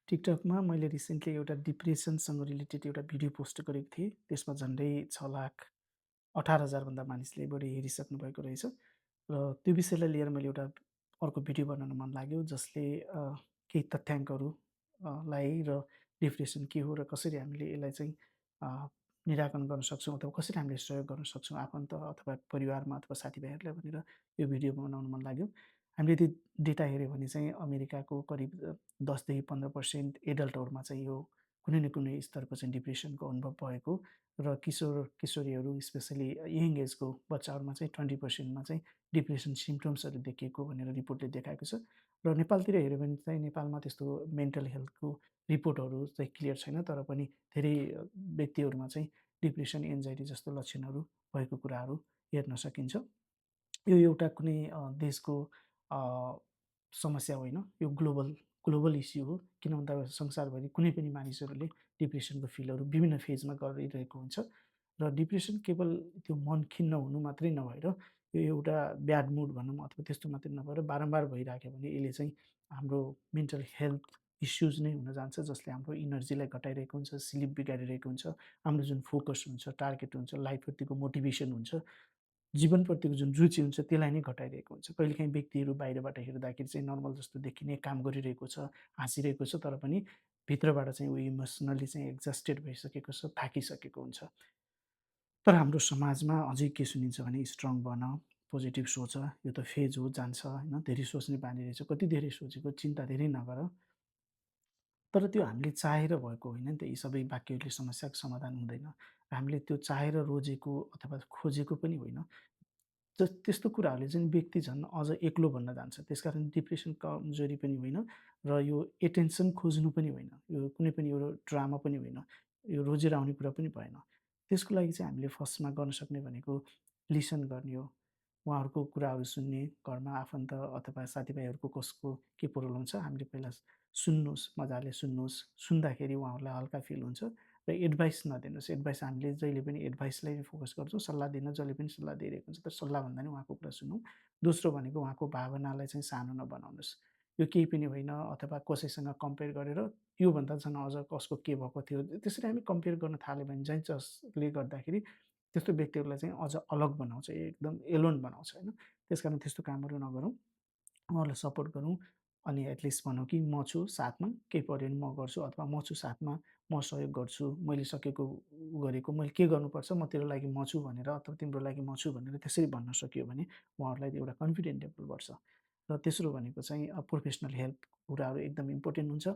टिकटकमा मैले रिसेन्टली एउटा डिप्रेसनसँग रिलेटेड एउटा भिडियो पोस्ट गरेको थिएँ। त्यसमा झन्डै 6,18,000 भन्दा मानिसले बढी हेरिसक्नु भएको रहेछ। र त्यो विषयलाई लिएर मैले एउटा अर्को भिडियो बनाउन मन लाग्यो जसले केही तथ्याङ्कहरू लाई र डिप्रेसन के हो र कसरी हामीले यसलाई चाहिँ अ, निराकरण गर्न सक्छौँ अथवा कसरी हामीले सहयोग गर्न सक्छौँ आफन्त अथवा परिवारमा अथवा साथीभाइहरूलाई भनेर यो भिडियो बनाउन मन लाग्यो। हामीले त्यो डेटा हेऱ्यौँ भने चाहिँ अमेरिकाको करिब 10 देखि 15% एडल्टहरूमा चाहिँ यो कुनै न कुनै स्तरको चाहिँ डिप्रेसनको अनुभव भएको र किशोर-किशोरीहरू स्पेसली यङ एजको बच्चाहरूमा चाहिँ 20% मा चाहिँ डिप्रेसन सिम्प्टम्सहरू देखिएको भनेर रिपोर्टले देखाएको छ। र नेपालतिर हेऱ्यो भने चाहिँ नेपालमा त्यस्तो मेन्टल हेल्थको रिपोर्टहरू चाहिँ क्लियर छैन तर पनि धेरै व्यक्तिहरूमा चाहिँ डिप्रेसन, एन्जाइटी जस्तो लक्षणहरू भएको कुराहरू हेर्न सकिन्छ। यो एउटा कुनै देशको अ, समस्या होइन, यो ग्लोबल इस्यु हो। किन भन्दा संसारभरि कुनै पनि मानिसहरूले डिप्रेसनको फिलहरू विभिन्न फेजमा गरिरहेको हुन्छ र डिप्रेसन केवल त्यो मन खिन्न हुनु मात्रै नभएर यो एउटा ब्याड मुड भनौँ अथवा त्यस्तो मात्रै नभएर बारम्बार भइराख्यो भने यसले चाहिँ हाम्रो मेन्टल हेल्थ इस्युज नै हुन जान्छ जसले हाम्रो इनर्जीलाई घटाइरहेको हुन्छ, स्लिप बिगारिरहेको हुन्छ, हाम्रो जुन फोकस हुन्छ, टार्गेट हुन्छ, लाइफप्रतिको मोटिभेसन हुन्छ जीवनप्रतिको जुन रुचि हुन्छ त्यसलाई नै घटाइरहेको हुन्छ। कहिलेकाहीँ व्यक्तिहरू बाहिरबाट हेर्दाखेरि चाहिँ नर्मल जस्तो देखिने, काम गरिरहेको छ, हाँसिरहेको छ, तर पनि भित्रबाट चाहिँ ऊ इमोसनली चाहिँ एक्जस्टेड भइसकेको छ, थाकिसकेको हुन्छ। तर हाम्रो समाजमा अझै के सुनिन्छ भने स्ट्रङ बन, पोजिटिभ सोच, यो त फेज हो, जान्छ होइन, धेरै सोच्ने बानी रहेछ, कति धेरै सोचेको, चिन्ता धेरै नगर। तर त्यो हामीले चाहेर भएको होइन नि त, यी सबै वाक्यहरूले समस्याको समाधान हुँदैन। हामीले त्यो चाहेर रोजेको अथवा खोजेको पनि होइन। त्यस्तो कुराहरूले चाहिँ व्यक्ति झन् अझ एक्लो बन्न जान्छ। त्यसकारण डिप्रेसन कमजोरी पनि होइन र यो एटेन्सन खोज्नु पनि होइन। यो कुनै पनि एउटा ड्रामा पनि होइन। यो रोजेर आउने कुरा पनि भएन। त्यसको लागि चाहिँ हामीले फर्स्टमा गर्न सक्ने भनेको लिसन गर्ने हो। उहाँहरूको कुराहरू सुन्ने, घरमा आफन्त अथवा साथीभाइहरूको कसको के प्रोब्लम छ, हामीले पहिला सुन्नुहोस्, मजाले सुन्नुहोस्। सुन्दाखेरि उहाँहरूलाई हल्का फिल हुन्छ र एडभाइस नदिनुहोस्। एडभाइस हामीले जहिले पनि एडभाइसलाई फोकस गर्छौँ, सल्लाह दिन जसले पनि सल्लाह दिइरहेको हुन्छ, तर सल्लाह भन्दा नि उहाँको कुरा सुनौँ। दोस्रो भनेको उहाँको भावनालाई चाहिँ सानो नबनाउनुहोस्। यो केही पनि होइन अथवा कसैसँग कम्पेयर गरेर योभन्दा झन् अझ कसको के भएको थियो, त्यसरी हामी कम्पेयर गर्न थाल्यो भने चाहिँ जसले गर्दाखेरि त्यस्तो व्यक्तिहरूलाई चाहिँ अझ अलग बनाउँछ, एकदम एलोन बनाउँछ होइन। त्यसकारण त्यस्तो कामहरू नगरौँ। उहाँहरूलाई सपोर्ट गरौँ अनि एटलिस्ट भनौँ कि म छु साथमा, केही पऱ्यो भने म गर्छु अथवा म छु साथमा, म सहयोग गर्छु, मैले सकेको गरेको, मैले के गर्नुपर्छ म तेरो लागि म छु भनेर अथवा तिम्रो लागि म छु भनेर त्यसरी भन्न सकियो भने उहाँहरूलाई एउटा कन्फिडेन्ट लेभल बढ्छ। र तेस्रो भनेको चाहिँ प्रोफेसनल हेल्प कुराहरू एकदम इम्पोर्टेन्ट हुन्छ।